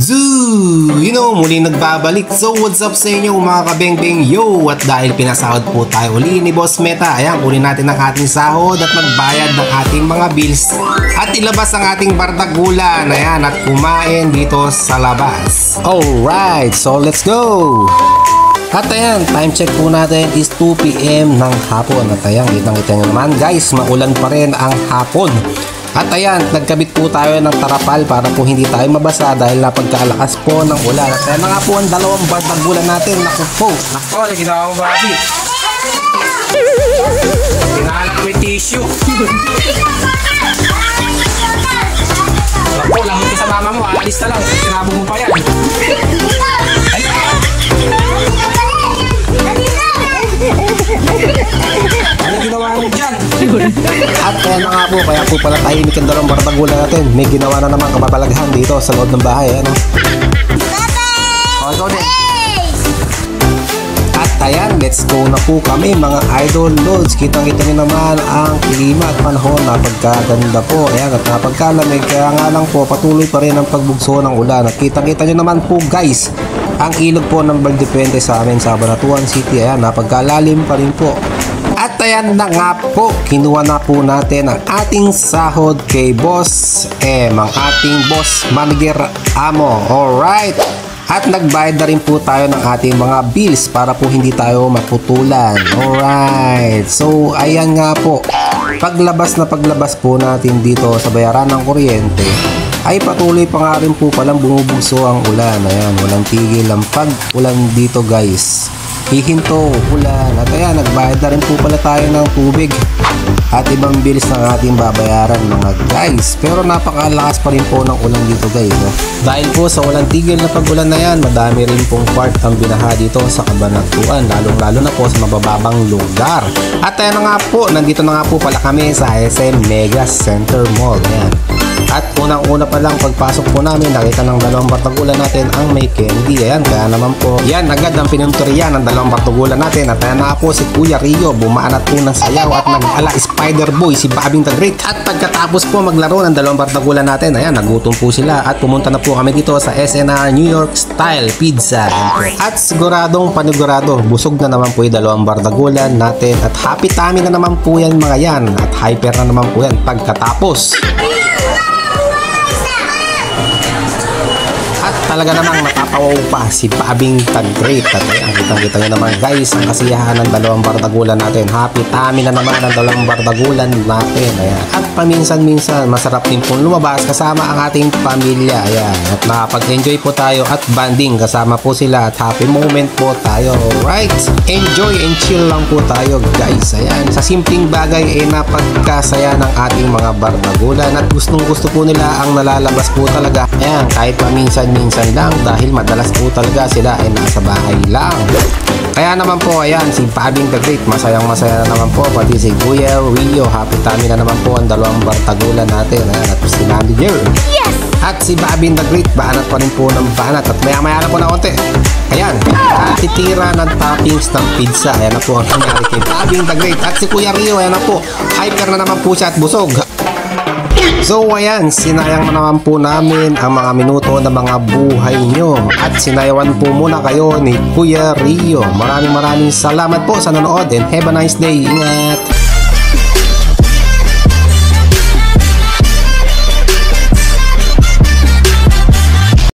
Zoo! Muli nagbabalik. So what's up sa inyo mga kabengbeng? Yo! At dahil pinasahod po tayo uli ni Boss Meta, ayan, kunin natin ang ating sahod at magbayad ng ating mga bills at ilabas ang ating bardagulan, ayan, at kumain dito sa labas. Alright, so let's go! At ayan, time check po natin is 2 PM ng hapon. At ayan, kitang-kita nyo naman guys, maulan pa rin ang hapon. At ayan, nagkabit po tayo ng tarapal para po hindi tayo mabasa dahil napagkalakas po ng ulan. At ayan na nga po ang dalawang bardagulan natin. Naku po, naku, ginawa mo ba? Pinahalak ko yung tissue. Naku, lamot ka sa mama mo, alis na lang. Sinabog mo pa yan. Ay, ano ginawa mo dyan? At kaya na nga po, kaya po pala tahimik ang dalawang bardagulan natin. May ginawa na naman kababalaghan dito sa loob ng bahay. Ano? At ayan, let's go na po kami mga idol loads. Kitang-kita nyo naman ang klima at panahon na pagkaganda po. Ayan, at napagkalamig. Kaya nga lang po, patuloy pa rin ang pagbugso ng ulan. At kitang-kita nyo naman po guys, ang ilog po ng Valdepende sa amin sa Cabanatuan City. Ayan, napagkalalim pa rin po. At ayan na nga po, kinuha na po natin ang ating sahod kay Boss M, ang ating Boss Manager Amo. Alright! At nagbayad na rin po tayo ng ating mga bills para po hindi tayo maputulan. Alright! So, ayan nga po, paglabas po natin dito sa bayaran ng kuryente, ay patuloy pa nga rin po palang bumubugso ang ulan. Ayan, walang tigil ang pag-ulan dito guys. Hihinto, ulan. At ayan, nagbayad na rin po pala tayo ng tubig at ibang bills ng ating babayaran mga guys. Pero napakalakas pa rin po ng ulan dito guys. Dahil po sa walang tigil na pag-ulan na yan, madami rin pong part ang binaha dito sa Cabanatuan, lalong-lalo na po sa mabababang lugar. At ayan na nga po, nandito na nga po pala kami sa SM Mega Center Mall. Ayan. At unang-una pa lang pagpasok po namin, nakita ng dalawang bardagulan natin ang may candy. Ayan, kaya naman po, yan agad ang pinunteriya ng dalawang bardagulan natin. At ayan na po si Kuya Rio, bumaanat po ng sayaw at nag-ala Spider Boy si Babing the Great. At pagkatapos po maglaro ng dalawang bardagulan natin, ayan, nagutom po sila at pumunta na po kami dito sa SNR New York Style Pizza. At siguradong panigurado, busog na naman po yung dalawang bardagulan natin at happy tummy na naman po yan mga yan at hyper na naman po yan pagkatapos. Talaga namang matapawaw pa si Babing the Great. At ayan, kitang-kita nyo naman guys ang kasiyahan ng dalawang bardagulan natin. Happy tummy na naman ang dalawang bardagulan natin. Ayan. At paminsan-minsan masarap din po lumabas kasama ang ating pamilya. Ayan. At nakapag-enjoy po tayo at banding kasama po sila at happy moment po tayo. Right? Enjoy and chill lang po tayo guys. Ayan. Sa simpleng bagay ay napagkasaya ng ating mga bardagulan at gustong-gusto po nila ang nalalabas po talaga. Ayan, kahit paminsan-minsan lang dahil madalas po talaga sila ay nasa bahay lang. Kaya naman po, ayan, si Babing the Great, masayang-masaya na naman po, pati si Kuya Rio, happy tummy na naman po ang dalawang bardagulan natin. Ayan, at si Manager. Yes! At si Babing the Great, banat pa rin po ng banat at maya-maya na po na konti. Ayan, titira ng toppings ng pizza. Ayan na po ang nangyari kay Babing the Great. At si Kuya Rio, ayan na po, hyper na naman po siya at busog. So ayan, sinayang na naman po namin ang mga minuto ng mga buhay nyo at sinayawan po muna kayo ni Kuya Rio. Maraming salamat po sa nanood and have a nice day. Ingat!